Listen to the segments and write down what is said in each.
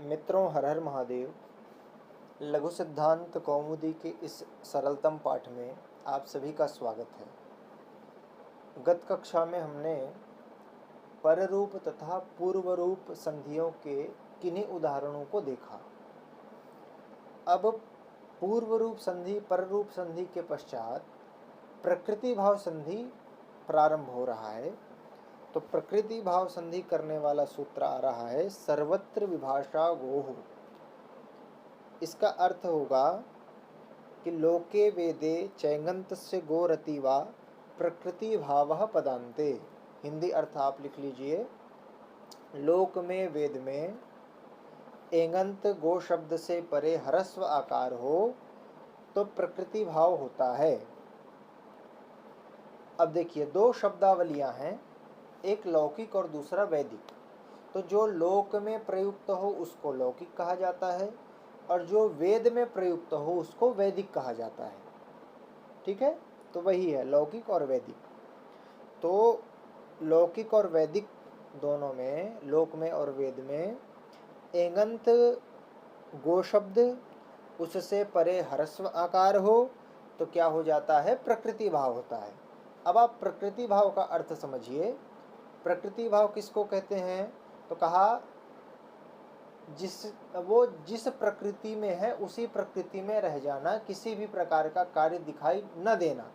मित्रों, हर हर महादेव। लघु सिद्धांत कौमुदी के इस सरलतम पाठ में आप सभी का स्वागत है। गत कक्षा में हमने पररूप तथा पूर्वरूप संधियों के किन्हीं उदाहरणों को देखा। अब पूर्वरूप संधि पररूप संधि के पश्चात प्रकृति भाव संधि प्रारंभ हो रहा है। तो प्रकृति भाव संधि करने वाला सूत्र आ रहा है सर्वत्र विभाषा गोः। इसका अर्थ होगा कि लोके वेदे चैंगन्तस्य गोरति वा प्रकृति भावः पदान्ते। हिंदी अर्थ आप लिख लीजिए। लोक में वेद में एंगंत गो शब्द से परे ह्रस्व आकार हो तो प्रकृति भाव होता है। अब देखिए, दो शब्दावलियां हैं, एक लौकिक और दूसरा वैदिक। तो जो लोक में प्रयुक्त हो उसको लौकिक कहा जाता है और जो वेद में प्रयुक्त हो उसको वैदिक कहा जाता है। ठीक है, तो वही है लौकिक और वैदिक। तो लौकिक और वैदिक दोनों में, लोक में और वेद में एंगंत गो शब्द उससे परे ह्रस्व आकार हो तो क्या हो जाता है? प्रकृति भाव होता है। अब आप प्रकृति भाव का अर्थ समझिए। प्रकृति भाव किसको कहते हैं? तो कहा जिस प्रकृति में है उसी प्रकृति में रह जाना, किसी भी प्रकार का कार्य दिखाई न देना,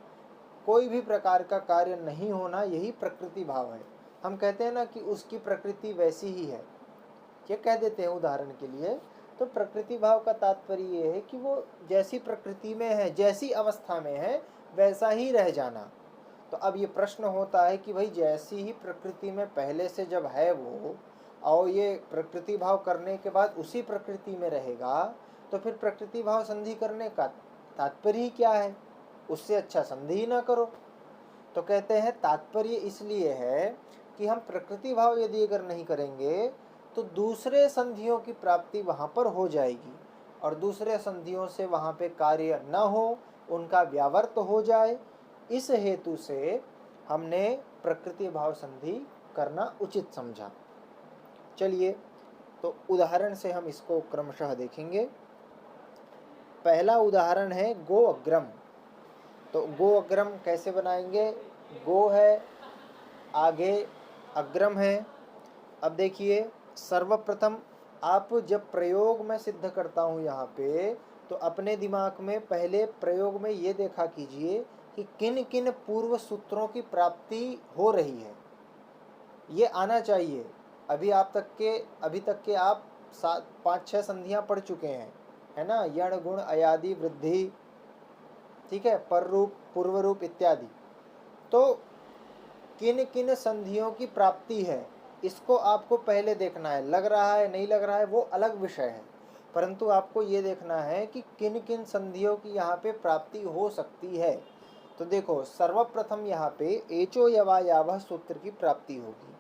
कोई भी प्रकार का कार्य नहीं होना, यही प्रकृति भाव है। हम कहते हैं ना कि उसकी प्रकृति वैसी ही है, ये कह देते हैं उदाहरण के लिए। तो प्रकृति भाव का तात्पर्य ये है कि वो जैसी प्रकृति में है, जैसी अवस्था में है, वैसा ही रह जाना। तो अब ये प्रश्न होता है कि भाई जैसी ही प्रकृति में पहले से जब है वो, और ये प्रकृति भाव करने के बाद उसी प्रकृति में रहेगा, तो फिर प्रकृति भाव संधि करने का तात्पर्य ही क्या है? उससे अच्छा संधि ही ना करो। तो कहते हैं तात्पर्य इसलिए है कि हम प्रकृति भाव यदि अगर नहीं करेंगे तो दूसरे संधियों की प्राप्ति वहाँ पर हो जाएगी और दूसरे संधियों से वहाँ पे कार्य न हो, उनका व्यावर्त हो जाए। इस हेतु से हमने प्रकृति भाव संधि करना उचित समझा। चलिए, तो उदाहरण से हम इसको क्रमशः देखेंगे। पहला उदाहरण है गो अग्रम। तो गो अग्रम कैसे बनाएंगे? गो है, आगे अग्रम है। अब देखिए, सर्वप्रथम आप जब प्रयोग में सिद्ध करता हूँ यहाँ पे, तो अपने दिमाग में पहले प्रयोग में ये देखा कीजिए कि किन किन पूर्व सूत्रों की प्राप्ति हो रही है, ये आना चाहिए। अभी तक के आप 5-6 संधियाँ पढ़ चुके हैं, है ना? यण गुण अयादि वृद्धि, ठीक है, पर रूप पूर्व रूप इत्यादि। तो किन किन संधियों की प्राप्ति है, इसको आपको पहले देखना है। लग रहा है नहीं लग रहा है वो अलग विषय है, परंतु आपको ये देखना है कि किन किन संधियों की यहाँ पे प्राप्ति हो सकती है। तो देखो, सर्वप्रथम यहाँ पे एचो यवा यावह सूत्र की प्राप्ति होगी,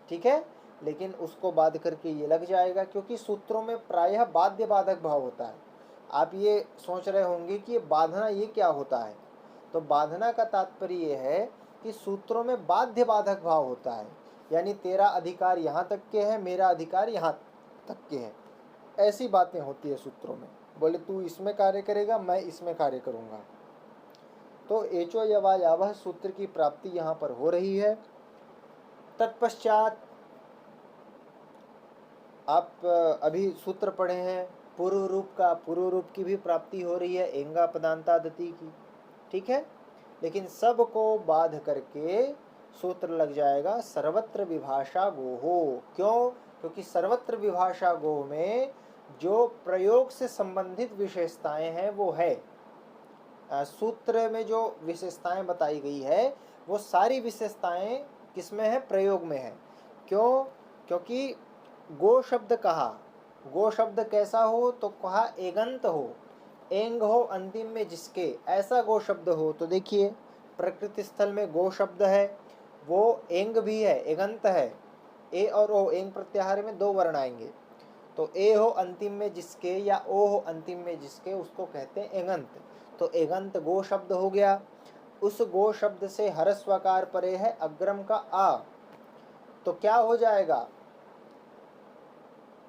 ठीक है, लेकिन उसको बाध करके ये लग जाएगा, क्योंकि सूत्रों में प्रायः बाध्य बाधक भाव होता है। आप ये सोच रहे होंगे कि ये बाधना ये क्या होता है? तो बाधना का तात्पर्य ये है कि सूत्रों में बाध्य बाधक भाव होता है, यानी तेरा अधिकार यहाँ तक के है, मेरा अधिकार यहाँ तक के है, ऐसी बातें होती है सूत्रों में। बोले तू इसमें कार्य करेगा, मैं इसमें कार्य करूँगा। तो एचो यवा यावह सूत्र की प्राप्ति यहाँ पर हो रही है। तत्पश्चात आप अभी सूत्र पढ़े हैं पूर्व रूप की भी प्राप्ति हो रही है, एंगा पदांतादति की, ठीक है। लेकिन सब को बाध करके सूत्र लग जाएगा सर्वत्र विभाषा गोहो। क्यों? क्योंकि सर्वत्र विभाषा गोह में जो प्रयोग से संबंधित विशेषताएं हैं वो है, सूत्र में जो विशेषताएं बताई गई है वो सारी विशेषताएं किसमें है? प्रयोग में है। क्यों? क्योंकि गो शब्द कहा, गो शब्द कैसा हो? तो कहा एगंत हो, एंग हो अंतिम में जिसके, ऐसा गो शब्द हो। तो देखिए, प्रकृति स्थल में गो शब्द है, वो एंग भी है, एगंत है। ए और ओ, एंग प्रत्याहार में 2 वर्ण आएंगे। तो ए हो अंतिम में जिसके या ओ हो अंतिम में जिसके, उसको कहते हैं एगंत। तो एगंत गो शब्द हो गया। उस गो शब्द से ह्रस्वकार परे है अग्रम का आ, तो क्या हो जाएगा?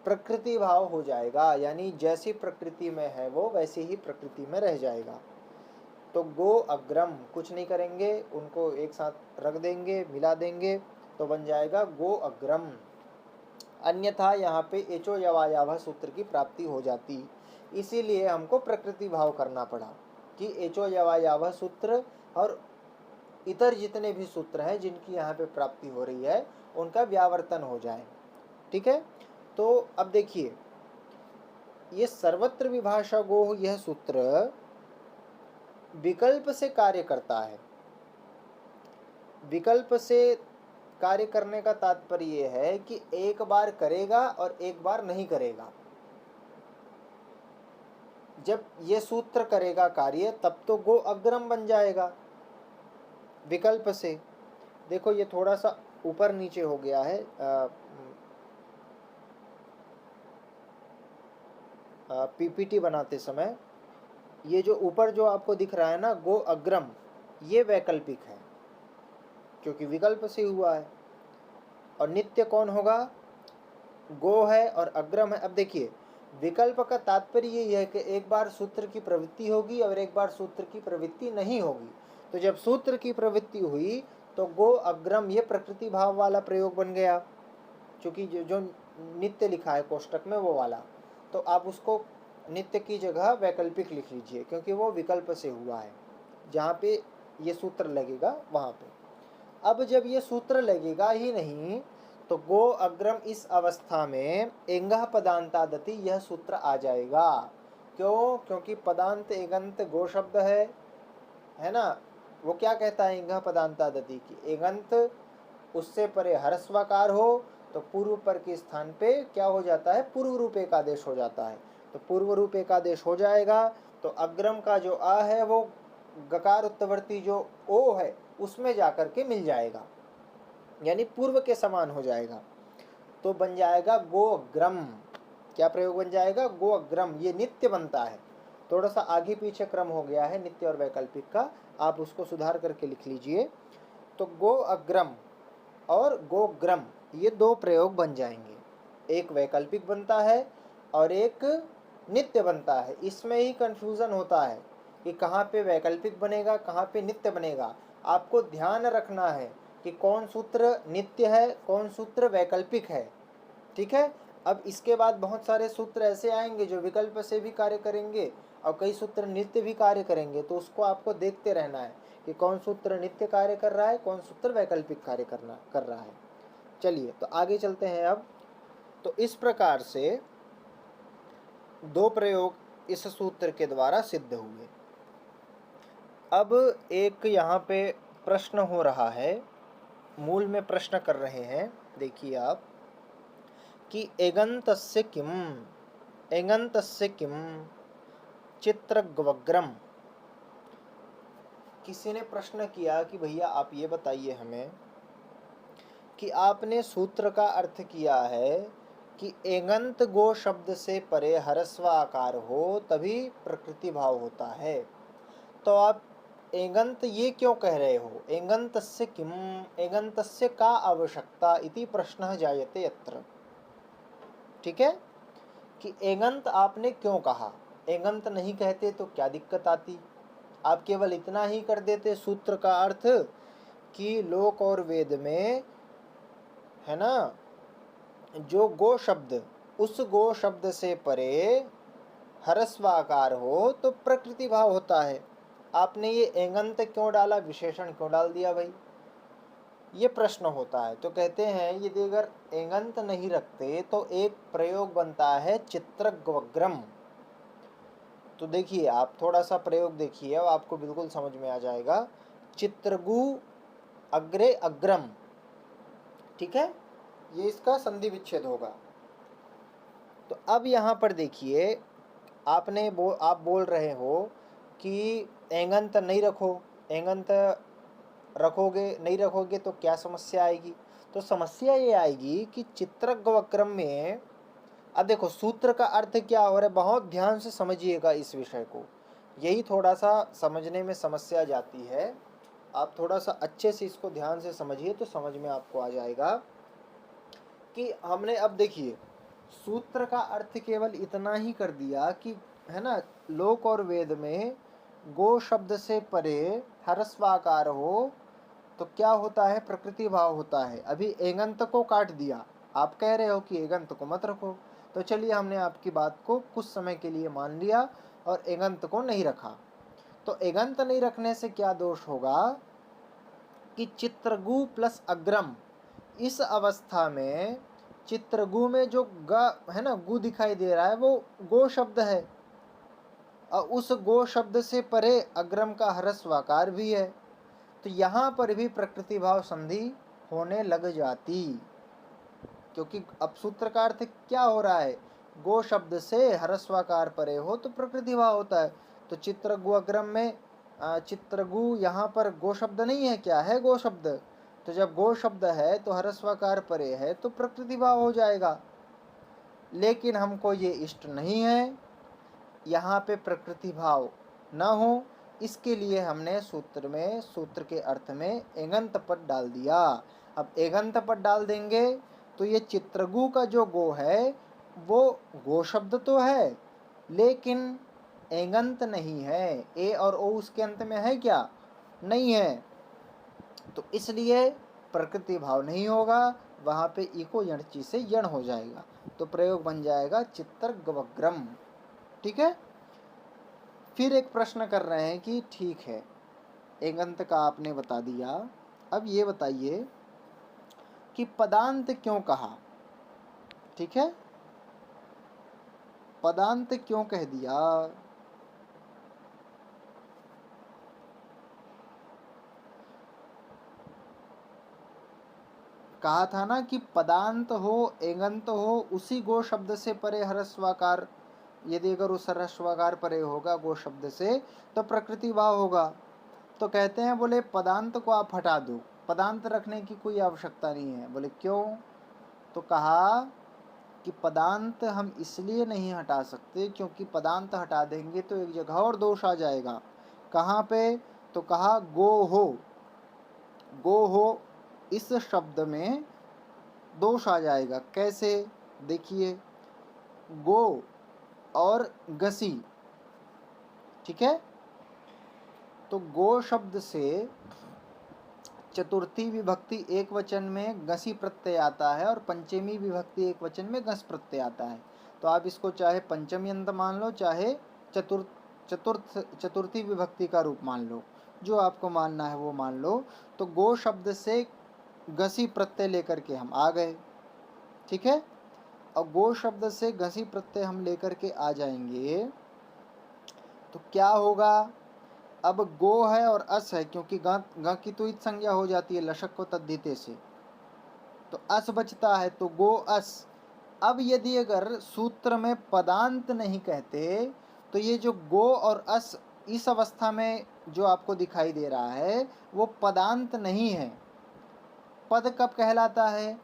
प्रकृति भाव हो जाएगा, यानी जैसी प्रकृति में है वो वैसी ही प्रकृति में रह जाएगा। तो गो अग्रम कुछ नहीं करेंगे, उनको एक साथ रख देंगे, मिला देंगे, तो बन जाएगा गो अग्रम। अन्यथा यहाँ पे एचो यवायावः सूत्र की प्राप्ति हो जाती, इसीलिए हमको प्रकृति भाव करना पड़ा कि एचो यवायावः सूत्र और इतर जितने भी सूत्र हैं जिनकी यहाँ पे प्राप्ति हो रही है उनका व्यावर्तन हो जाए। ठीक है, तो अब देखिए ये सर्वत्र विभाषा गो, यह सूत्र विकल्प से कार्य करता है। विकल्प से कार्य करने का तात्पर्य यह है कि एक बार करेगा और एक बार नहीं करेगा। जब ये सूत्र करेगा कार्य तब तो गो अग्रम बन जाएगा विकल्प से। देखो ये थोड़ा सा ऊपर नीचे हो गया है, पीपीटी बनाते समय ये जो ऊपर जो आपको दिख रहा है ना गो अग्रम, ये वैकल्पिक है क्योंकि विकल्प से हुआ है। और नित्य कौन होगा? गो है और अग्रम है। अब देखिए विकल्प का तात्पर्य यही है कि एक बार सूत्र की प्रवृत्ति होगी और एक बार सूत्र की प्रवृत्ति नहीं होगी। तो जब सूत्र की प्रवृत्ति हुई तो गो अग्रम ये प्रकृति भाव वाला प्रयोग बन गया, क्योंकि जो नित्य लिखा है कोष्टक में वो वाला, तो आप उसको नित्य की जगह वैकल्पिक लिख लीजिए क्योंकि वो विकल्प से हुआ है। जहाँ पे ये सूत्र लगेगा वहाँ पे। अब जब ये सूत्र लगेगा ही नहीं तो गो अग्रम इस अवस्था में एंगह पदांतादति यह सूत्र आ जाएगा। क्यों? क्योंकि पदांत एगंत गो शब्द है ना। वो क्या कहता है एंगह पदांतादति की? एगंत उससे परे हरस्वाकार हो तो पूर्व पर के स्थान पे क्या हो जाता है? पूर्व रूप एकादेश हो जाता है। तो पूर्व रूप एकादेश हो जाएगा तो अग्रम का जो आ है वो गकार उत्तवर्ती जो ओ है उसमें जाकर के मिल जाएगा, यानी पूर्व के समान हो जाएगा। तो बन जाएगा गो अग्रम। क्या प्रयोग बन जाएगा? गो अग्रम। ये नित्य बनता है, थोड़ा सा आगे पीछे क्रम हो गया है नित्य और वैकल्पिक का, आप उसको सुधार करके लिख लीजिए। तो गो अग्रम और गोग्रम ये दो प्रयोग बन जाएंगे, एक वैकल्पिक बनता है और एक नित्य बनता है। इसमें ही कंफ्यूजन होता है कि कहाँ पे वैकल्पिक बनेगा कहाँ पे नित्य बनेगा। आपको ध्यान रखना है कि कौन सूत्र नित्य है कौन सूत्र वैकल्पिक है। ठीक है, अब इसके बाद बहुत सारे सूत्र ऐसे आएंगे जो विकल्प से भी कार्य करेंगे और कई सूत्र नित्य भी कार्य करेंगे, तो उसको आपको देखते रहना है कि कौन सूत्र नित्य कार्य कर रहा है कौन सूत्र वैकल्पिक कार्य कर रहा है। चलिए तो आगे चलते हैं अब। तो इस प्रकार से दो प्रयोग इस सूत्र के द्वारा सिद्ध हुए। अब एक यहाँ पे प्रश्न हो रहा है, मूल में प्रश्न कर रहे हैं, देखिए आप कि एगन्तस्य किम, एगन्तस्य किम चित्रग्वग्रम। किसी ने प्रश्न किया कि भैया आप ये बताइए हमें कि आपने सूत्र का अर्थ किया है कि एगंत गो शब्द से परे ह्रस्व आकार हो तभी प्रकृति भाव होता है, तो आप एगंत ये क्यों कह रहे हो? एगन्तस्य किम, एगन्तस्य का आवश्यकता इति प्रश्नः जायते यत्र। ठीक है, कि एगंत आपने क्यों कहा? एगंत नहीं कहते तो क्या दिक्कत आती? आप केवल इतना ही कर देते सूत्र का अर्थ कि लोक और वेद में है ना, जो गो शब्द उस गो शब्द से परे ह्रस्वाकार हो तो प्रकृति भाव होता है। आपने ये एगंत क्यों डाला, विशेषण क्यों डाल दिया भाई? ये प्रश्न होता है। तो कहते हैं यदि अगर एगंत नहीं रखते तो एक प्रयोग बनता है चित्रग्वग्रम। तो देखिए आप थोड़ा सा प्रयोग देखिए, अब आपको बिल्कुल समझ में आ जाएगा। चित्रगु अग्रे अग्रम, ठीक है, ये इसका संधि विच्छेद होगा। तो अब यहाँ पर देखिए आप बोल रहे हो कि एगंत नहीं रखो, एगंत रखोगे नहीं रखोगे तो क्या समस्या आएगी? तो समस्या ये आएगी कि चित्रग्वक्रम में, अब देखो सूत्र का अर्थ क्या हो रहा है, बहुत ध्यान से समझिएगा इस विषय को, यही थोड़ा सा समझने में समस्या जाती है। आप थोड़ा सा अच्छे से इसको ध्यान से समझिए तो समझ में आपको आ जाएगा कि हमने, अब देखिए सूत्र का अर्थ केवल इतना ही कर दिया कि, है ना, लोक और वेद में गो शब्द से परे ह्रस्वाकार हो तो क्या होता है, प्रकृति भाव होता है। अभी एगंत को काट दिया, आप कह रहे हो कि एगंत को मत रखो, तो चलिए हमने आपकी बात को कुछ समय के लिए मान लिया और एगंत को नहीं रखा। तो एगंत नहीं रखने से क्या दोष होगा कि चित्रगु प्लस अग्रम, इस अवस्था में चित्रगु में जो ग है ना, गु दिखाई दे रहा है वो गो शब्द है, और उस गो शब्द से परे अग्रम का ह्रस्वाकार भी है, तो यहाँ पर भी प्रकृति भाव संधि होने लग जाती। क्योंकि अब सूत्र का अर्थ क्या हो रहा है, गो शब्द से ह्रस्वाकार परे हो तो प्रकृति भाव होता है। तो चित्रगु अग्रम में चित्रगु यहाँ पर गो शब्द नहीं है, क्या है, गो शब्द। तो जब गो शब्द है तो ह्रस्वाकार परे है तो प्रकृति भाव हो जाएगा। लेकिन हमको ये इष्ट नहीं है, यहाँ पे प्रकृति भाव न हो, इसके लिए हमने सूत्र के अर्थ में एगंत पद डाल दिया। अब एगंत पद डाल देंगे तो ये चित्रगु का जो गो है वो गो शब्द तो है लेकिन एगंत नहीं है, ए और ओ उसके अंत में है क्या, नहीं है, तो इसलिए प्रकृति भाव नहीं होगा, वहां पे इको यणची से यण हो जाएगा, तो प्रयोग बन जाएगा चित्रगवग्रम। ठीक है। फिर एक प्रश्न कर रहे हैं कि ठीक है, एगंत का आपने बता दिया, अब ये बताइए कि पदांत क्यों कहा। ठीक है, पदांत क्यों कह दिया। कहा था ना कि पदांत हो एगंत हो उसी गो शब्द से परे ह्रस्वाकार, यदि अगर उस ह्रस्वाकार परे होगा गो शब्द से तो प्रकृति भाव होगा। तो कहते हैं, बोले पदांत को आप हटा दो, पदांत रखने की कोई आवश्यकता नहीं है। बोले क्यों, तो कहा कि पदांत हम इसलिए नहीं हटा सकते क्योंकि पदांत हटा देंगे तो एक जगह और दोष आ जाएगा। कहाँ पे, तो कहा गो हो, गो हो इस शब्द में दोष आ जाएगा। कैसे, देखिए, गो और गसी, ठीक है, तो गो शब्द से चतुर्थी विभक्ति एक वचन में गसी प्रत्यय आता है और पंचमी विभक्ति एक वचन में गस प्रत्यय आता है। तो आप इसको चाहे पंचमी अंत मान लो, चाहे चतुर्थी विभक्ति का रूप मान लो, जो आपको मानना है वो मान लो। तो गो शब्द से गसी प्रत्यय लेकर के हम आ गए। ठीक है, और गो शब्द से घसी प्रत्यय हम लेकर के आ जाएंगे तो क्या होगा, अब गो है और अस है, क्योंकि ग की तो इत संज्ञा हो जाती है लशक को तद्धिते से, तो अस बचता है, तो गो अस। अब यदि अगर सूत्र में पदांत नहीं कहते तो ये जो गो और अस इस अवस्था में जो आपको दिखाई दे रहा है वो पदांत नहीं है। पद कब कहलाता है,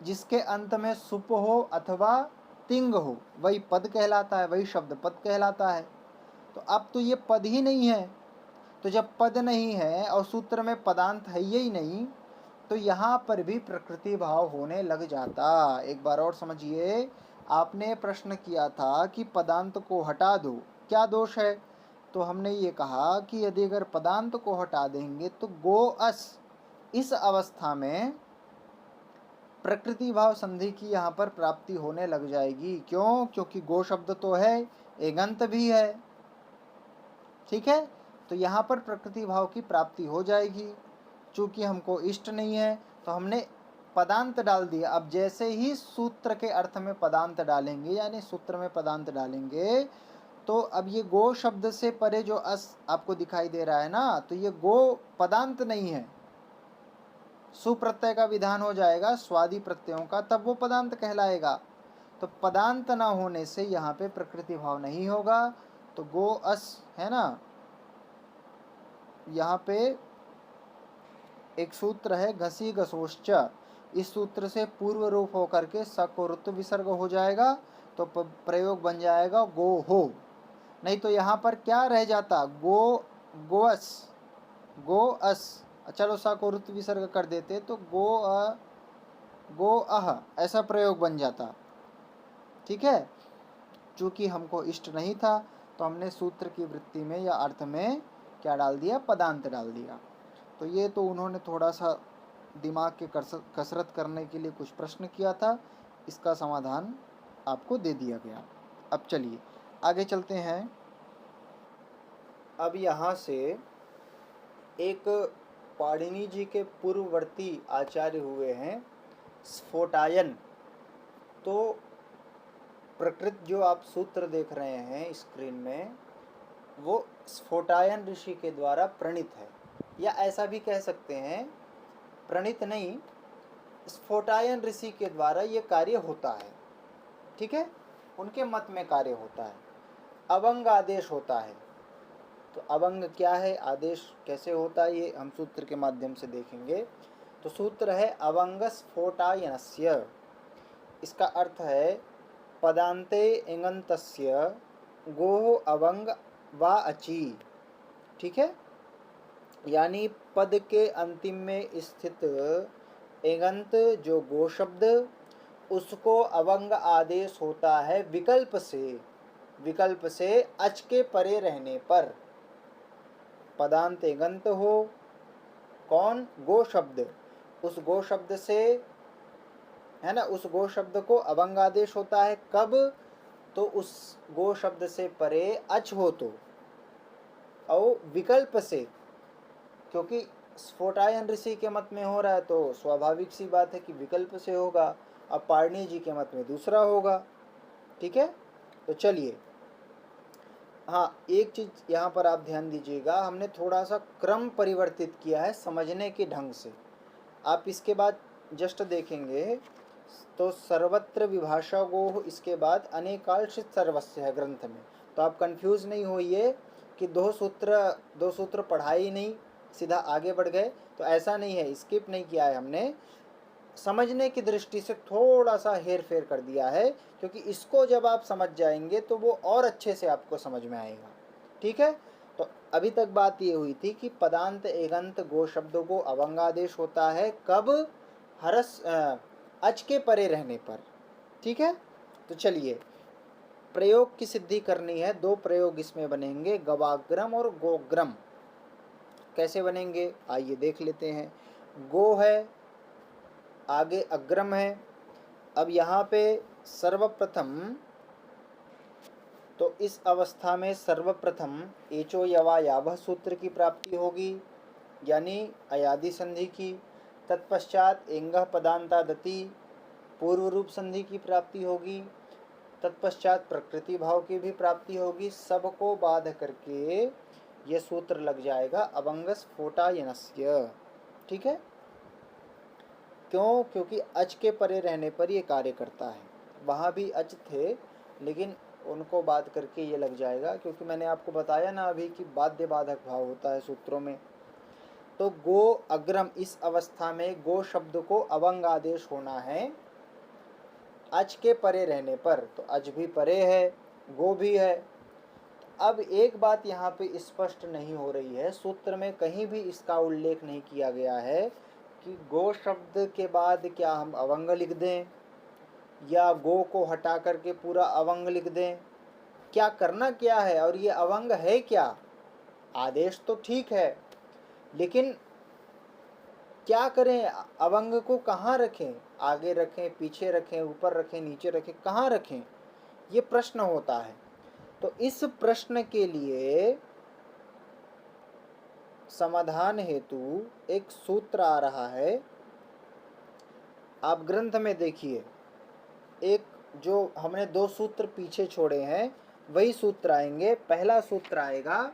जिसके अंत में सुप हो अथवा तिंग हो, वही पद कहलाता है, वही शब्द पद कहलाता है। तो अब तो ये पद ही नहीं है, तो जब पद नहीं है और सूत्र में पदांत है ही नहीं तो यहाँ पर भी प्रकृति भाव होने लग जाता। एक बार और समझिए, आपने प्रश्न किया था कि पदांत को हटा दो, क्या दोष है, तो हमने ये कहा कि यदि अगर पदांत को हटा देंगे तो गो अस इस अवस्था में प्रकृति भाव संधि की यहाँ पर प्राप्ति होने लग जाएगी। क्यों, क्योंकि गो शब्द तो है, एगंत भी है। ठीक है, तो यहाँ पर प्रकृति भाव की प्राप्ति हो जाएगी। चूंकि हमको इष्ट नहीं है तो हमने पदांत डाल दिया। अब जैसे ही सूत्र के अर्थ में पदांत डालेंगे, यानी सूत्र में पदांत डालेंगे, तो अब ये गो शब्द से परे जो अस आपको दिखाई दे रहा है ना, तो ये गो पदांत नहीं है, सुप्रत्यय का विधान हो जाएगा स्वादि प्रत्ययों का, तब वो पदांत कहलाएगा। तो पदांत ना होने से यहाँ पे प्रकृति भाव नहीं होगा। तो गो अस है ना, यहाँ पे एक सूत्र है घसी घसोश्च, इस सूत्र से पूर्व रूप होकर के स को ऋतु विसर्ग हो जाएगा, तो प्रयोग बन जाएगा गो हो। नहीं तो यहाँ पर क्या रह जाता, गो गोअस, गो अस, चलो सा को ऋतु विसर्ग कर देते तो गो अ गो अह, ऐसा प्रयोग बन जाता। ठीक है। चूंकि हमको इष्ट नहीं था तो हमने सूत्र की वृत्ति में या अर्थ में क्या डाल दिया, पदांत डाल दिया। तो ये तो उन्होंने थोड़ा सा दिमाग के कसरत करने के लिए कुछ प्रश्न किया था, इसका समाधान आपको दे दिया गया। अब चलिए आगे चलते हैं। अब यहाँ से एक पाणिनि जी के पूर्ववर्ती आचार्य हुए हैं स्फोटायन। तो प्रकृत जो आप सूत्र देख रहे हैं स्क्रीन में, वो स्फोटायन ऋषि के द्वारा प्रणीत है, या ऐसा भी कह सकते हैं प्रणीत नहीं, स्फोटायन ऋषि के द्वारा ये कार्य होता है। ठीक है, उनके मत में कार्य होता है, अवंग आदेश होता है। तो अवंग क्या है, आदेश कैसे होता है, ये हम सूत्र के माध्यम से देखेंगे। तो सूत्र है अवंग स्फोटायनस्य। इसका अर्थ है पदान्ते इङन्तस्य गोः अवंग वा अचि। ठीक है, यानी पद के अंतिम में स्थित इङन्त जो गो शब्द, उसको अवंग आदेश होता है विकल्प से अच के परे रहने पर। पदांत इङन्त हो, कौन, गो शब्द, उस गो शब्द से, है ना, उस गो शब्द को अवंग आदेश होता है कब, तो उस गो शब्द से परे अच हो तो, और विकल्प से, क्योंकि स्फोटायन ऋषि के मत में हो रहा है तो स्वाभाविक सी बात है कि विकल्प से होगा। अब पाणिनि जी के मत में दूसरा होगा। ठीक है, तो चलिए, हाँ एक चीज यहाँ पर आप ध्यान दीजिएगा, हमने थोड़ा सा क्रम परिवर्तित किया है समझने के ढंग से। आप इसके बाद जस्ट देखेंगे तो सर्वत्र विभाषा गो, इसके बाद अनेकाल्शित सर्वस्य है ग्रंथ में। तो आप कंफ्यूज नहीं होइए कि दो सूत्र पढ़ाए ही नहीं, सीधा आगे बढ़ गए, तो ऐसा नहीं है, स्किप नहीं किया है हमने, समझने की दृष्टि से थोड़ा सा हेर फेर कर दिया है, क्योंकि इसको जब आप समझ जाएंगे तो वो और अच्छे से आपको समझ में आएगा। ठीक है, तो अभी तक बात ये हुई थी कि पदांत एगंत गो शब्दों को अवंगादेश होता है कब, हरस अच के परे रहने पर। ठीक है, तो चलिए प्रयोग की सिद्धि करनी है। दो प्रयोग इसमें बनेंगे, गवाग्रम और गोग्रम। कैसे बनेंगे आइए देख लेते हैं। गो है, आगे अग्रम है। अब यहाँ पे सर्वप्रथम, तो इस अवस्था में सर्वप्रथम एचो यवा यावह सूत्र की प्राप्ति होगी, यानी अयादि संधि की। तत्पश्चात एंगह पदांतादति पूर्व रूप संधि की प्राप्ति होगी। तत्पश्चात प्रकृति भाव की भी प्राप्ति होगी। सबको बाध करके ये सूत्र लग जाएगा अवंग स्फोटायनस्य। ठीक है, क्यों, क्योंकि अच के परे रहने पर ये कार्य करता है। वहाँ भी अच थे लेकिन उनको बाध करके ये लग जाएगा, क्योंकि मैंने आपको बताया ना अभी कि बाध्य बाधक भाव होता है सूत्रों में। तो गो अग्रम, इस अवस्था में गो शब्द को अवंग आदेश होना है अच के परे रहने पर। तो अच भी परे है, गो भी है। अब एक बात यहाँ पे स्पष्ट नहीं हो रही है, सूत्र में कहीं भी इसका उल्लेख नहीं किया गया है कि गो शब्द के बाद क्या हम अवंग लिख दें या गो को हटा करके पूरा अवंग लिख दें, क्या करना क्या है, और ये अवंग है क्या। आदेश तो ठीक है, लेकिन क्या करें, अवंग को कहाँ रखें, आगे रखें, पीछे रखें, ऊपर रखें, नीचे रखें, कहाँ रखें, ये प्रश्न होता है। तो इस प्रश्न के लिए समाधान हेतु एक सूत्र आ रहा है। आप ग्रंथ में देखिए, एक जो हमने दो सूत्र पीछे छोड़े हैं वही सूत्र आएंगे। पहला सूत्र आएगा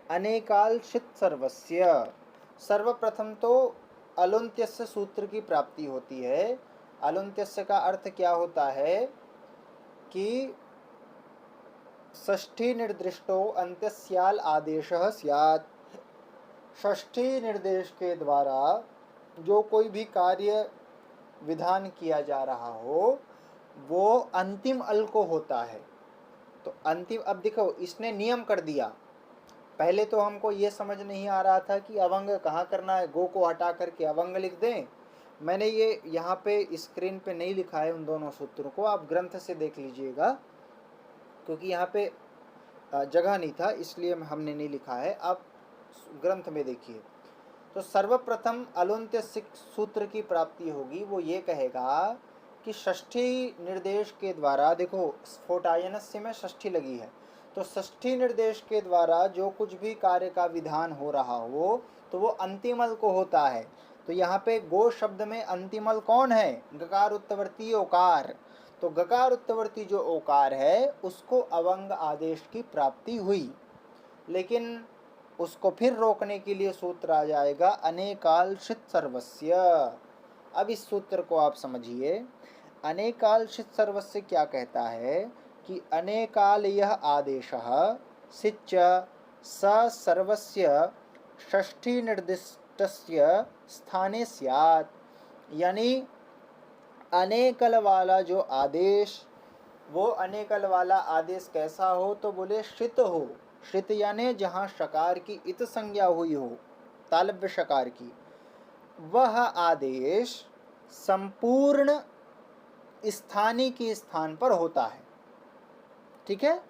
अनेकाल्शित सर्वस्य। सर्वप्रथम तो अलुन्त्यस्य सूत्र की प्राप्ति होती है। अलुन्त्यस्य का अर्थ क्या होता है कि षष्ठी निर्दिष्टो अंत्यस्याल आदेशः स्यात्। षष्ठी निर्देश के द्वारा जो कोई भी कार्य विधान किया जा रहा हो वो अंतिम अल को होता है। तो अंतिम, अब देखो इसने नियम कर दिया। पहले तो हमको ये समझ नहीं आ रहा था कि अवंग कहाँ करना है, गो को हटा करके अवंग लिख दें, मैंने ये यहाँ पे स्क्रीन पे नहीं लिखा है उन दोनों सूत्रों को, आप ग्रंथ से देख लीजिएगा, क्योंकि यहाँ पे जगह नहीं था इसलिए हमने नहीं लिखा है, आप ग्रंथ में देखिए। तो सर्वप्रथम अलुंत्य सूत्र की प्राप्ति होगी, वो ये कहेगा कि षष्ठी निर्देश के द्वारा, देखो स्फोटायनस्य में षष्ठी लगी है, तो षष्ठी निर्देश के द्वारा जो कुछ भी कार्य का विधान हो रहा हो तो वो अंतिमल को होता है। तो यहाँ पे गो शब्द में अंतिमल कौन है? गकार उत्तवर्ती ओकार। तो गकार उत्तवर्ती जो ओकार है उसको अवंग आदेश की प्राप्ति हुई, लेकिन उसको फिर रोकने के लिए सूत्र आ जाएगा अनेकालशित सर्वस्य। अब इस सूत्र को आप समझिए। अनेकालशित सर्वस्य क्या कहता है कि अनेकाल यह आदेशः सिच्च स सर्वस्य षष्ठी निर्दिष्टस्य स्थाने स्यात्। यानी अनेकल वाला जो आदेश, वो अनेकल वाला आदेश कैसा हो? तो बोले शित हो। शित यानी जहाँ शकार की इत संज्ञा हुई हो, तालव्य शकार की, वह आदेश संपूर्ण स्थानी के स्थान पर होता है। ठीक है,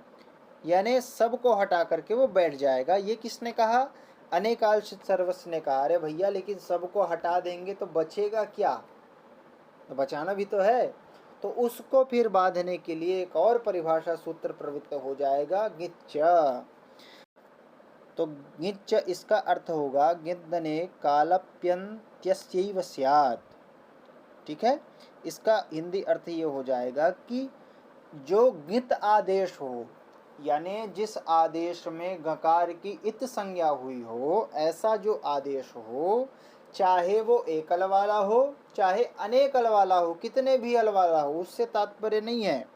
यानी सबको हटा करके वो बैठ जाएगा। ये किसने कहा? अनेकालशित सर्वस्य ने कहा। अरे भैया, लेकिन सबको हटा देंगे तो बचेगा क्या? तो बचाना भी तो है। तो उसको फिर बांधने के लिए एक और परिभाषा सूत्र प्रवृत्त हो जाएगा, गिच्च। तो गिच्च इसका अर्थ होगा गिद्धने कालप्यन्त्यस्यैव स्यात्। ठीक है, इसका हिंदी अर्थ ये हो जाएगा कि जो गित आदेश हो, यानी जिस आदेश में गकार की इत संज्ञा हुई हो, ऐसा जो आदेश हो, चाहे वो एकल वाला हो चाहे अनेकल वाला हो, कितने भी अल वाला हो, उससे तात्पर्य नहीं है,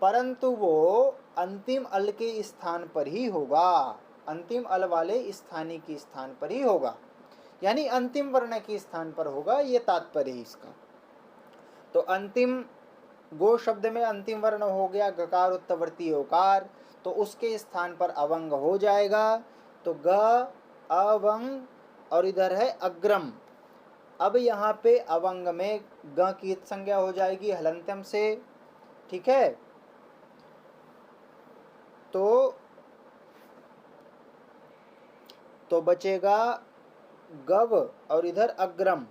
परंतु वो अंतिम अल के स्थान पर ही होगा, अंतिम अल वाले स्थानी के स्थान पर ही होगा, यानी अंतिम वर्ण के स्थान पर होगा, ये तात्पर्य है इसका। तो अंतिम गो शब्द में अंतिम वर्ण हो गया गकार उत्तवर्ती ओकार, तो उसके स्थान पर अवंग हो जाएगा। तो ग अवंग और इधर है अग्रम। अब यहाँ पे अवंग में ग की संज्ञा हो जाएगी हलंत्यम से। ठीक है, तो बचेगा गव और इधर अग्रम।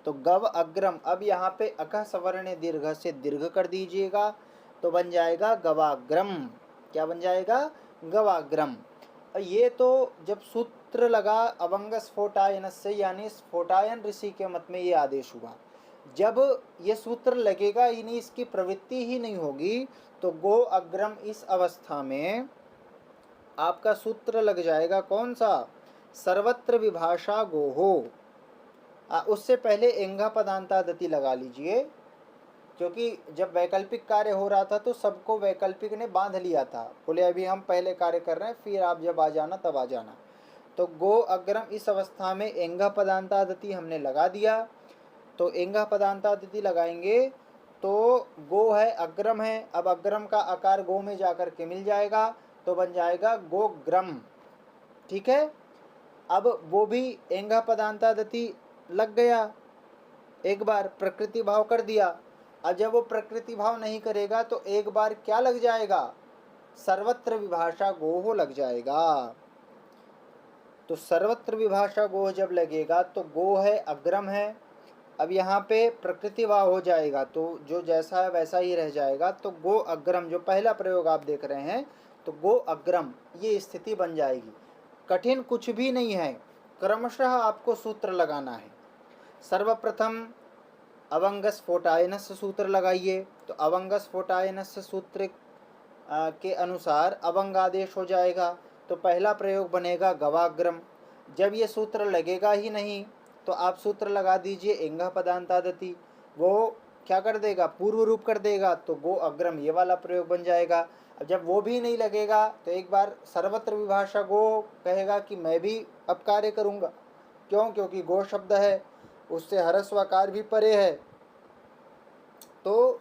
तो गव अग्रम। अब यहाँ पे अकह सवर्ण दीर्घ से दीर्घ कर दीजिएगा, तो बन जाएगा गवाग्रम। क्या बन जाएगा? गवाग्रम। ये तो जब सूत्र लगा अवंग स्फोटायन से, यानी स्फोटायन ऋषि के मत में ये आदेश हुआ। जब ये सूत्र लगेगा ही नहीं, इसकी प्रवृत्ति ही नहीं होगी, तो गो अग्रम इस अवस्था में आपका सूत्र लग जाएगा कौन सा? सर्वत्र विभाषा गोहो। उससे एंगा एंगा पदांतादति लगा लीजिए, क्योंकि जब वैकल्पिक कार्य हो रहा था तो सबको वैकल्पिक ने बांध लिया था, बोले अभी हम पहले कार्य कर रहे हैं, फिर आप जब आ जाना तब आ जाना। तो गो अग्रम इस अवस्था में एंगा पदांतादति हमने लगा दिया। तो एंगा पदांतादति लगाएंगे तो गो है अग्रम है, अब अग्रम का आकार गो में जाकर के मिल जाएगा, तो बन जाएगा गोग्रम। ठीक है, अब वो भी एंगा पदांतादति लग गया, एक बार प्रकृति भाव कर दिया। अब जब वो प्रकृति भाव नहीं करेगा तो एक बार क्या लग जाएगा? सर्वत्र विभाषा गोह लग जाएगा। तो सर्वत्र विभाषा गोह जब लगेगा तो गो है अग्रम है, अब यहाँ पे प्रकृति भाव हो जाएगा, तो जो जैसा है वैसा ही रह जाएगा। तो गो अग्रम जो पहला प्रयोग आप देख रहे हैं, तो गो अग्रम ये स्थिति बन जाएगी। कठिन कुछ भी नहीं है, क्रमशः आपको सूत्र लगाना है। सर्वप्रथम अवंग स्फोटायनस्य सूत्र लगाइए। तो अवंग स्फोटायनस्य सूत्र के अनुसार अवंग आदेश हो जाएगा, तो पहला प्रयोग बनेगा गवाग्रम। जब ये सूत्र लगेगा ही नहीं तो आप सूत्र लगा दीजिए एंगा पदांतादति, वो क्या कर देगा? पूर्व रूप कर देगा, तो गो अग्रम ये वाला प्रयोग बन जाएगा। अब जब वो भी नहीं लगेगा तो एक बार सर्वत्र विभाषा गो कहेगा कि मैं भी अब कार्य करूँगा। क्यों? क्योंकि गो शब्द है, उससे हरस्वकार भी परे है, तो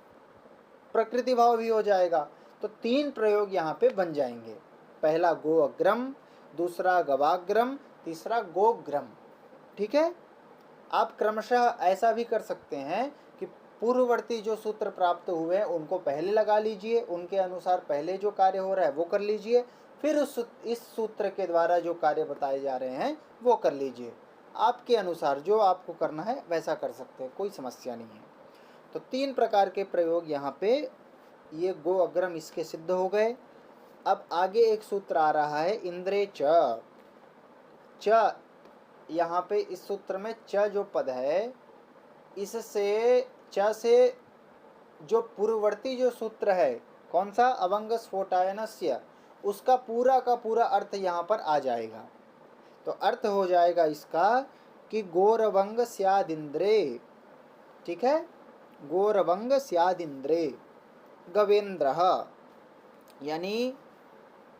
प्रकृति भाव भी हो जाएगा। तो तीन प्रयोग यहाँ पे बन जाएंगे, पहला गो अग्रम, दूसरा गवाग्रम, तीसरा गोग्रम। ठीक है, आप क्रमशः ऐसा भी कर सकते हैं कि पूर्ववर्ती जो सूत्र प्राप्त हुए हैं उनको पहले लगा लीजिए, उनके अनुसार पहले जो कार्य हो रहा है वो कर लीजिए, फिर इस सूत्र के द्वारा जो कार्य बताए जा रहे हैं वो कर लीजिए। आपके अनुसार जो आपको करना है वैसा कर सकते हैं, कोई समस्या नहीं है। तो 3 प्रकार के प्रयोग यहाँ पे ये गो अग्रम इसके सिद्ध हो गए। अब आगे एक सूत्र आ रहा है इंद्रे च। च यहाँ पे इस सूत्र में च जो पद है, इससे च से जो पूर्ववर्ती जो सूत्र है कौन सा, अवंग स्फोटायनस्य, उसका पूरा का पूरा अर्थ यहाँ पर आ जाएगा। तो अर्थ हो जाएगा इसका कि गोरवंग स्यादिंद्रे, ठीक है, गोरवंग स्यादिंद्रे गवेंद्र, यानी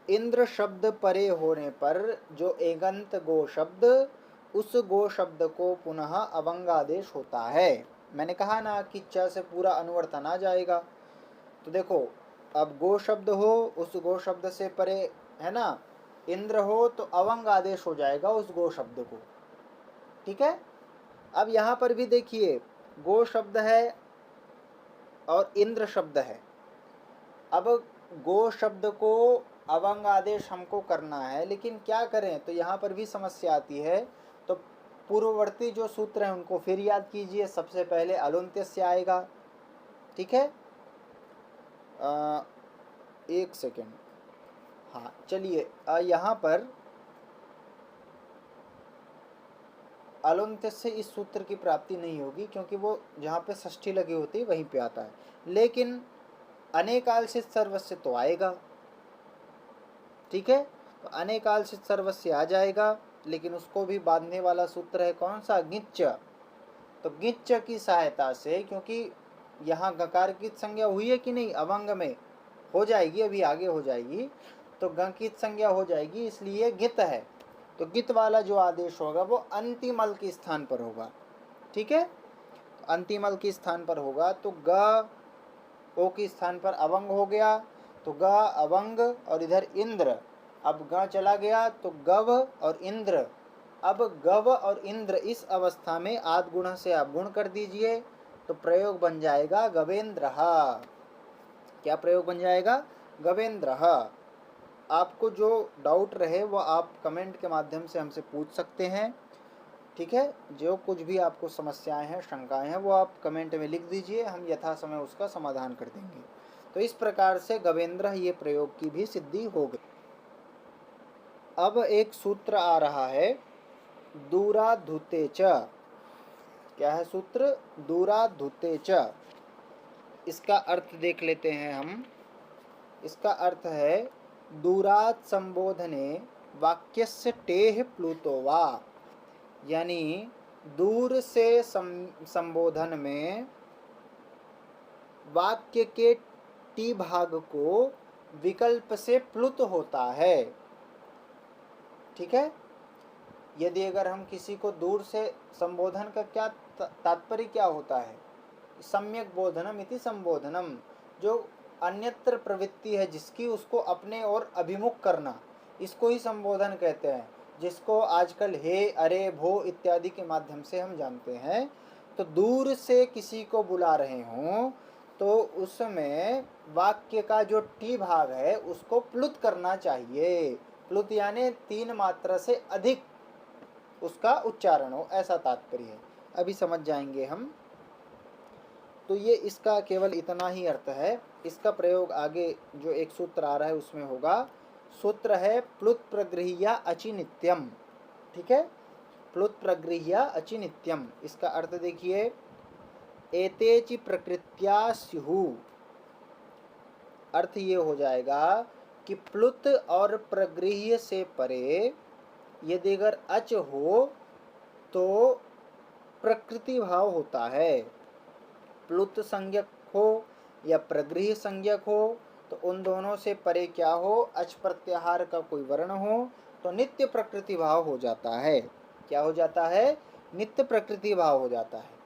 इंद्र शब्द परे होने पर जो एगंत गो शब्द, उस गो शब्द को पुनः अवंगादेश होता है। मैंने कहा ना कि च से पूरा अनुवर्तन आ जाएगा। तो देखो, अब गो शब्द हो, उस गो शब्द से परे है ना इंद्र हो, तो अवंग आदेश हो जाएगा उस गो शब्द को, ठीक है। अब यहाँ पर भी देखिए, गो शब्द है और इंद्र शब्द है। अब गो शब्द को अवंग आदेश हमको करना है, लेकिन क्या करें, तो यहाँ पर भी समस्या आती है। तो पूर्ववर्ती जो सूत्र हैं उनको फिर याद कीजिए। सबसे पहले अलुंत्य आएगा, ठीक है। एक सेकेंड, हाँ चलिए, यहाँ पर अलुंत्य से इस सूत्र की प्राप्ति नहीं होगी, क्योंकि वो जहाँ पे षष्ठी लगी होती है वहीं पे आता है। लेकिन अनेकाल से सर्वस्य तो आएगा, ठीक है। तो अनेकाल से सर्वस्य आ जाएगा, लेकिन उसको भी बांधने वाला सूत्र है कौन सा, गिच्च। तो गिच्च की सहायता से, क्योंकि यहाँ गकार की संज्ञा हुई है कि नहीं, अवंग में हो जाएगी, अभी आगे हो जाएगी, तो ग की संज्ञा हो जाएगी, इसलिए गित है। तो गित वाला जो आदेश होगा वो अंतिमल के स्थान पर होगा, ठीक है। तो अंतिमल के स्थान पर होगा, तो ग ओ के स्थान पर अवंग हो गया, तो ग अवंग और इधर इंद्र। अब ग चला गया तो गव और इंद्र। अब गव और इंद्र इस अवस्था में आद गुण से आप गुण कर दीजिए, तो प्रयोग बन जाएगा गवेंद्र। क्या प्रयोग बन जाएगा, गवेंद्र। आपको जो डाउट रहे वो आप कमेंट के माध्यम से हमसे पूछ सकते हैं, ठीक है। जो कुछ भी आपको समस्याएं हैं, शंकाएं हैं, वो आप कमेंट में लिख दीजिए, हम यथा समय उसका समाधान कर देंगे। तो इस प्रकार से गवेंद्र ये प्रयोग की भी सिद्धि हो गई। अब एक सूत्र आ रहा है दूराधुते च। क्या है सूत्र, दूराधुते च। इसका अर्थ देख लेते हैं हम। इसका अर्थ है दूरात संबोधने वाक्यस्य टेह प्लुतो वा, यानी दूर से संबोधन में वाक्य के टी भाग को विकल्प से प्लुत होता है, ठीक है। यदि अगर हम किसी को दूर से संबोधन का क्या तात्पर्य क्या होता है, सम्यक बोधनम इति संबोधनम, जो अन्यत्र प्रवृत्ति है जिसकी, उसको अपने ओर अभिमुख करना, इसको ही संबोधन कहते हैं, जिसको आजकल हे, अरे, भो इत्यादि के माध्यम से हम जानते हैं। तो दूर से किसी को बुला रहे हों तो उसमें वाक्य का जो टी भाग है उसको प्लुत करना चाहिए। प्लुत यानी 3 मात्रा से अधिक उसका उच्चारण हो, ऐसा तात्पर्य है। अभी समझ जाएंगे हम। तो ये इसका केवल इतना ही अर्थ है। इसका प्रयोग आगे जो एक सूत्र आ रहा है उसमें होगा। सूत्र है प्लुत प्रगृह्या अचिनित्यम, ठीक है। प्लुत प्रगृह्या अचिनित्यम, इसका अर्थ देखिए, एतेचि प्रकृत्या स्युः। अर्थ ये हो जाएगा कि प्लुत और प्रगृह्य से परे यदि अगर अच हो तो प्रकृति भाव होता है। प्लुत संज्ञक हो या प्रगृह्य संज्ञक हो, तो उन दोनों से परे क्या हो, अच प्रत्याहार का कोई वर्ण हो, तो नित्य प्रकृति भाव हो जाता है। क्या हो जाता है, नित्य प्रकृति भाव हो जाता है।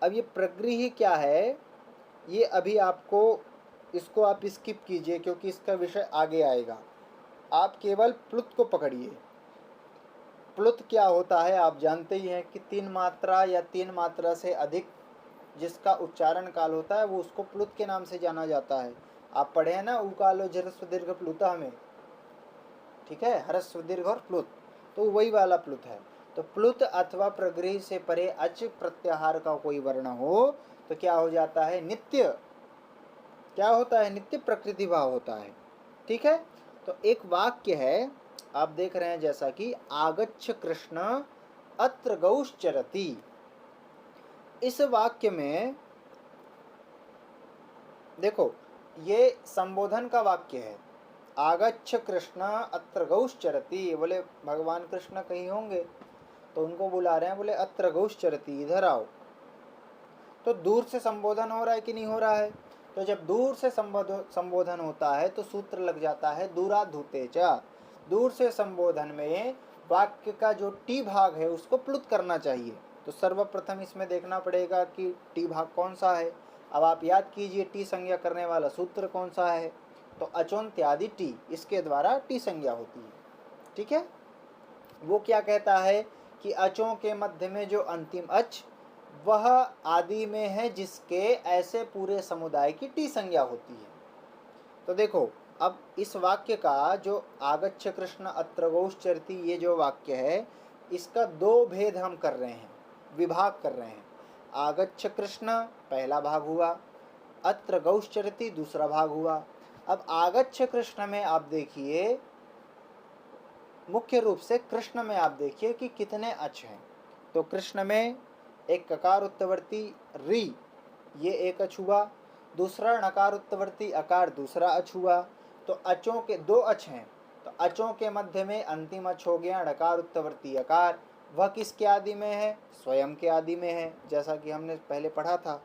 अब ये प्रगृह्य क्या है, ये अभी आपको, इसको आप स्किप कीजिए क्योंकि इसका विषय आगे आएगा। आप केवल प्लुत को पकड़िए। प्लुत क्या होता है आप जानते ही हैं कि 3 मात्रा या 3 मात्रा से अधिक जिसका उच्चारण काल होता है वो उसको प्लुत के नाम से जाना जाता है। आप पढ़े हैं ना, उकालो जरस्व दीर्घ प्लुता में, ठीक है, हरस्व दीर्घ और प्लुत, तो वही वाला प्लुत है। तो प्लुत अथवा प्रगृह से परे अच प्रत्याहार का कोई वर्ण हो तो क्या हो जाता है, नित्य, क्या होता है, नित्य प्रकृति भाव होता है। ठीक है, तो एक वाक्य है, आप देख रहे हैं जैसा कि आगच्छ कृष्ण अत्र गौश्चरति, इस वाक्य में देखो ये संबोधन का वाक्य है। आगच्छ कृष्ण अत्र गौश्चरति, बोले भगवान कृष्ण कहीं होंगे तो उनको बुला रहे हैं, बोले अत्र गौश्चरति, इधर आओ। तो दूर से संबोधन हो रहा है कि नहीं हो रहा है? तो जब दूर से संबोधन होता है तो सूत्र लग जाता है दूराधूते च। दूर से संबोधन में वाक्य का जो टी भाग है उसको प्लुत करना चाहिए। तो सर्वप्रथम इसमें देखना पड़ेगा कि टी भाग कौन सा है। अब आप याद कीजिए टी संज्ञा करने वाला सूत्र कौन सा है, तो अचोन्त्यादि टी, इसके द्वारा टी संज्ञा होती है। ठीक है, वो क्या कहता है कि अचों के मध्य में जो अंतिम अच वह आदि में है जिसके ऐसे पूरे समुदाय की टी संज्ञा होती है। तो देखो अब इस वाक्य का जो आगच्छ कृष्ण अत्र गौश्चरति, ये जो वाक्य है इसका दो भेद हम कर रहे हैं, विभाग कर रहे हैं। आगच्छ कृष्ण पहला भाग हुआ, अत्र गौश्चरति दूसरा भाग हुआ। अब आगच्छ कृष्ण में आप देखिए, मुख्य रूप से कृष्ण में आप देखिए कि कितने अच हैं। तो कृष्ण में एक ककार उत्तवर्ती री, ये एक अच हुआ, दूसरा नकार उत्तवर्ती अकार दूसरा अच हुआ। तो अचों के दो अच हैं, तो अचों के मध्य में अंतिम अच हो गया नकार उत्तवर्ती अकार। वह किसके आदि में है? स्वयं के आदि में है, जैसा कि हमने पहले पढ़ा था।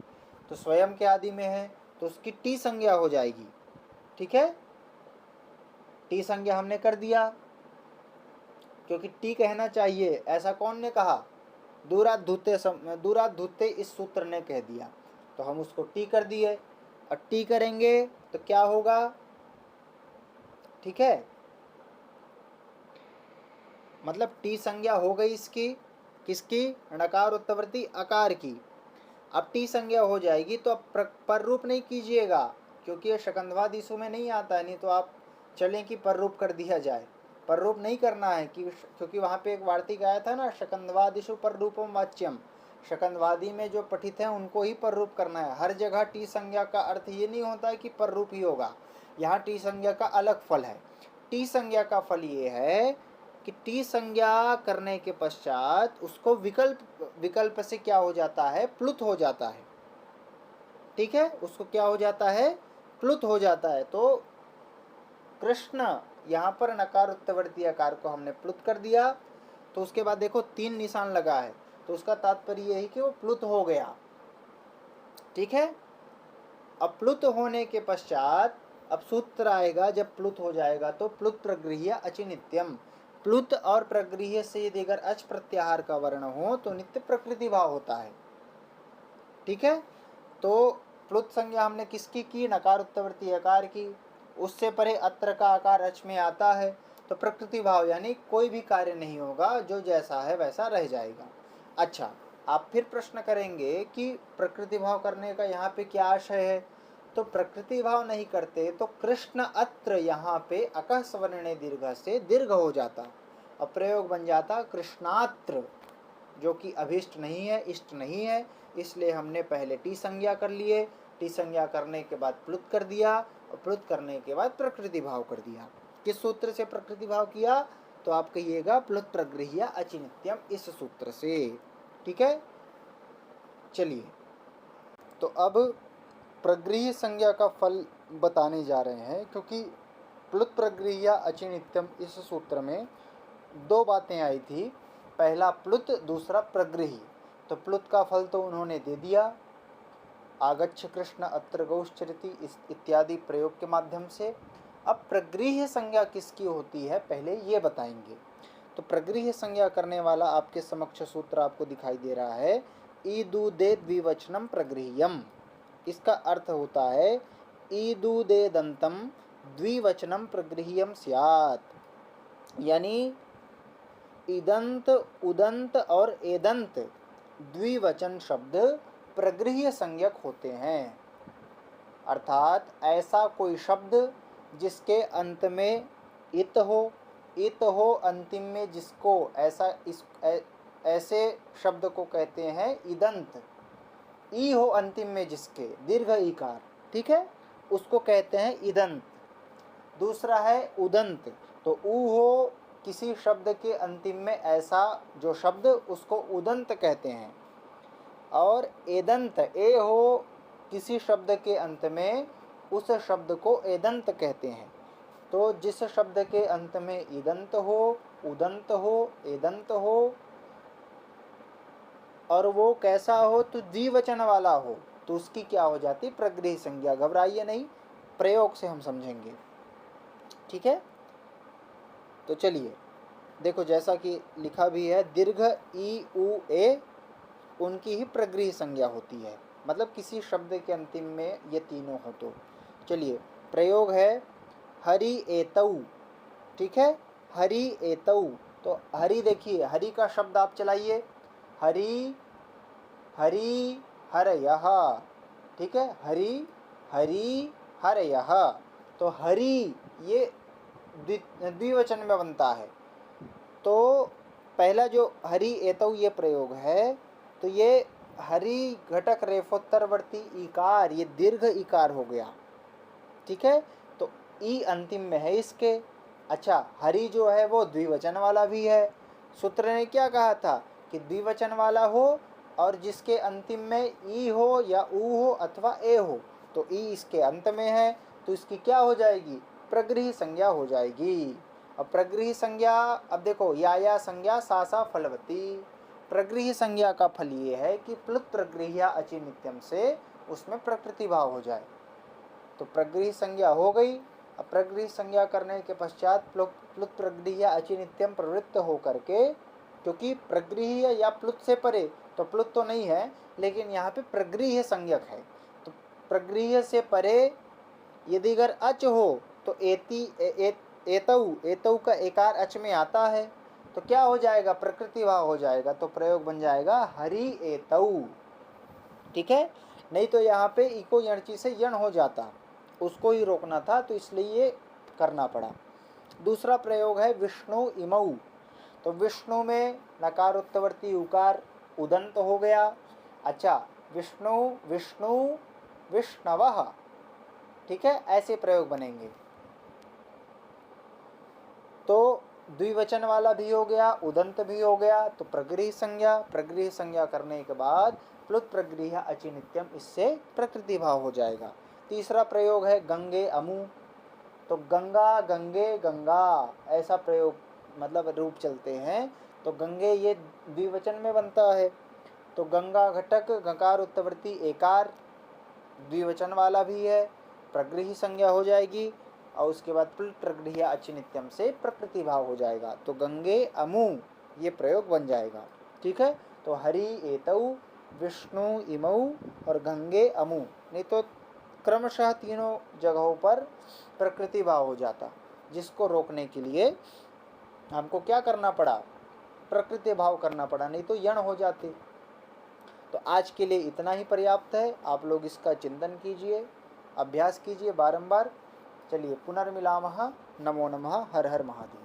तो स्वयं के आदि में है तो उसकी टी संज्ञा हो जाएगी। ठीक है, टी संज्ञा हमने कर दिया, क्योंकि टी कहना चाहिए, ऐसा कौन ने कहा? दूराधूते इस सूत्र ने कह दिया, तो हम उसको टी कर दिए। और टी करेंगे तो क्या होगा? ठीक है, मतलब टी संज्ञा हो गई इसकी, किसकी? णकार उत्तवर्ती अकार की। अब टी संज्ञा हो जाएगी तो अब पर रूप नहीं कीजिएगा, क्योंकि ये शकंधवादिशु में नहीं आता है। नहीं तो आप चलें कि पर रूप कर दिया जाए, पर रूप नहीं करना है कि, क्योंकि वहाँ पे एक वार्तिक आया था ना, शकंधवादिशु पर रूपम वाच्यम, शकंधवादी में जो पठित हैं उनको ही पर रूप करना है। हर जगह टी संज्ञा का अर्थ ये नहीं होता है कि पर रूप ही होगा, यहाँ टी संज्ञा का अलग फल है। टी संज्ञा का फल ये है कि टी संज्ञा करने के पश्चात उसको विकल्प से क्या हो जाता है? प्लुत हो जाता है। ठीक है, उसको क्या हो जाता है? प्लुत हो जाता है। तो कृष्ण यहाँ पर नकार उत्तवर्ती आकार को हमने प्लुत कर दिया, तो उसके बाद देखो 3 निशान लगा है, तो उसका तात्पर्य यह है कि वो प्लुत हो गया। ठीक है, अब प्लुत होने के पश्चात अब सूत्र आएगा, जब प्लुत हो जाएगा तो प्लुत प्रगृह्य अचिनित्यम। प्लुत और प्रगृह्य से यदि अगर अच प्रत्याहार का वर्ण हो तो नित्य प्रकृति भाव होता है। ठीक है, तो प्लुत संज्ञा हमने किसकी की? नकार उत्तवर्ती आकार की। उससे परे अत्र का आकार अच में आता है, तो प्रकृति भाव यानी कोई भी कार्य नहीं होगा, जो जैसा है वैसा रह जाएगा। अच्छा, आप फिर प्रश्न करेंगे कि प्रकृति भाव करने का यहाँ पे क्या आशय है? तो प्रकृति भाव नहीं करते तो कृष्ण अत्र यहाँ पे अकः सवर्णे दीर्घ से दीर्घ हो जाता और प्रयोग बन जाता कृष्णात्र, जो कि अभिष्ट नहीं है, इष्ट नहीं है। इसलिए हमने पहले टी संज्ञा कर लिए, टी संज्ञा करने के बाद प्लुत कर दिया, और प्लुत करने के बाद प्रकृति भाव कर दिया। किस सूत्र से प्रकृति भाव किया? तो आप कहिएगा प्लुत प्रगृह्य अचिनित्यम, इस सूत्र से। ठीक है, चलिए तो अब प्रगृह्य संज्ञा का फल बताने जा रहे हैं, क्योंकि प्लुत प्रगृह्य अचिनित्यम इस सूत्र में दो बातें आई थी, पहला प्लुत दूसरा प्रगृह्य। तो प्लुत का फल तो उन्होंने दे दिया, आगच्छ कृष्ण अत्र गौश्चरति इत्यादि प्रयोग के माध्यम से। अब प्रगृह्य संज्ञा किसकी होती है पहले ये बताएंगे। तो प्रगृह्य संज्ञा करने वाला आपके समक्ष सूत्र आपको दिखाई दे रहा है, ईदुदे द्विवचनम प्रगृह्यम। इसका अर्थ होता है ईदुदे दंतम द्विवचनम प्रगृह्यम स्यात्, यानी इदंत, उदंत और एदंत द्विवचन शब्द प्रगृह्य संज्ञक होते हैं। अर्थात ऐसा कोई शब्द जिसके अंत में इत हो अंतिम में जिसको ऐसे शब्द को कहते हैं इदंत। ई हो अंतिम में जिसके दीर्घ ईकार, ठीक है, उसको कहते हैं इदंत। दूसरा है उदंत, तो ऊ हो किसी शब्द के अंतिम में ऐसा जो शब्द उसको उदंत कहते हैं। और एदंत, ए हो किसी शब्द के अंत में उस शब्द को एदंत कहते हैं। तो जिस शब्द के अंत में इदंत हो, उदंत हो, एदंत हो और वो कैसा हो, तो द्विवचन वाला हो, तो उसकी क्या हो जाती, प्रगृह्य संज्ञा। घबराइए नहीं, प्रयोग से हम समझेंगे, ठीक है। तो चलिए देखो, जैसा कि लिखा भी है, दीर्घ ई उ ए उनकी ही प्रगृह्य संज्ञा होती है, मतलब किसी शब्द के अंतिम में ये तीनों हो। तो चलिए प्रयोग है हरि एतौ, ठीक है, हरि एतौ। तो हरि, देखिए हरि का शब्द आप चलाइए, हरि हरि हरयः, ठीक है, हरि हरि हरयः। तो हरि ये द्विवचन में बनता है। तो पहला जो हरि एतौ ये प्रयोग है, तो ये हरि घटक रेफोत्तरवर्ती इकार, ये दीर्घ इकार हो गया, ठीक है। तो ई अंतिम में है इसके। अच्छा, हरि जो है वो द्विवचन वाला भी है। सूत्र ने क्या कहा था कि द्विवचन वाला हो और जिसके अंतिम में ई हो या ऊ हो अथवा ए हो, तो ई इसके अंत में है, तो इसकी क्या हो जाएगी, प्रगृह्य संज्ञा हो जाएगी। अब प्रगृह्य संज्ञा, अब देखो या संज्ञा सा सा फलवती। प्रगृह्य संज्ञा का फल ये है कि प्लुत प्रगृह्या अचि नित्यम से उसमें प्रकृति भाव हो जाए। तो प्रगृह्य संज्ञा हो गई। अब प्रगृह्य संज्ञा करने के पश्चात प्लुत प्रगृह्या अचि नित्यम प्रवृत्त हो करके, क्योंकि प्रगृह्य या प्लुत से परे, तो प्लुत तो नहीं है लेकिन यहाँ पे प्रगृह्य संज्ञक है। तो प्रगृह्य से परे यदि अगर अच हो तो एतौ का एकार अच में आता है, तो क्या हो जाएगा, प्रकृति भाव हो जाएगा। तो प्रयोग बन जाएगा हरि एतौ, ठीक है। नहीं तो यहाँ पे इको यणची से यण हो जाता, उसको ही रोकना था, तो इसलिए ये करना पड़ा। दूसरा प्रयोग है विष्णु इमौ। तो विष्णु में नकार उत्तवर्ती उकार उदंत हो गया। अच्छा, विष्णु विष्णु विष्णवः, ठीक है, ऐसे प्रयोग बनेंगे। तो द्विवचन वाला भी हो गया, उदंत भी हो गया, तो प्रगृह्य संज्ञा करने के बाद प्लुत प्रगृह्य अचि नित्यम, इससे प्रकृति भाव हो जाएगा। तीसरा प्रयोग है गंगे अमु। तो गंगा गंगे गंगा ऐसा प्रयोग मतलब रूप चलते हैं। तो गंगे ये द्विवचन में बनता है। तो गंगा घटक गकार उत्तवर्ती एकार द्विवचन वाला भी है, प्रगृह्य संज्ञा हो जाएगी और उसके बाद प्लुत प्रगृह्य अचि नित्यम से प्रकृति भाव हो जाएगा। तो गंगे अमु ये प्रयोग बन जाएगा, ठीक है। तो हरि एतौ, विष्णु इमौ और गंगे अमु, नहीं तो क्रमशः तीनों जगहों पर प्रकृति भाव हो जाता, जिसको रोकने के लिए हमको क्या करना पड़ा, प्रकृति भाव करना पड़ा, नहीं तो यण हो जाते। तो आज के लिए इतना ही पर्याप्त है। आप लोग इसका चिंतन कीजिए, अभ्यास कीजिए बारंबार। चलिए पुनर्मिलामः। नमो नमः। हर हर महादेव।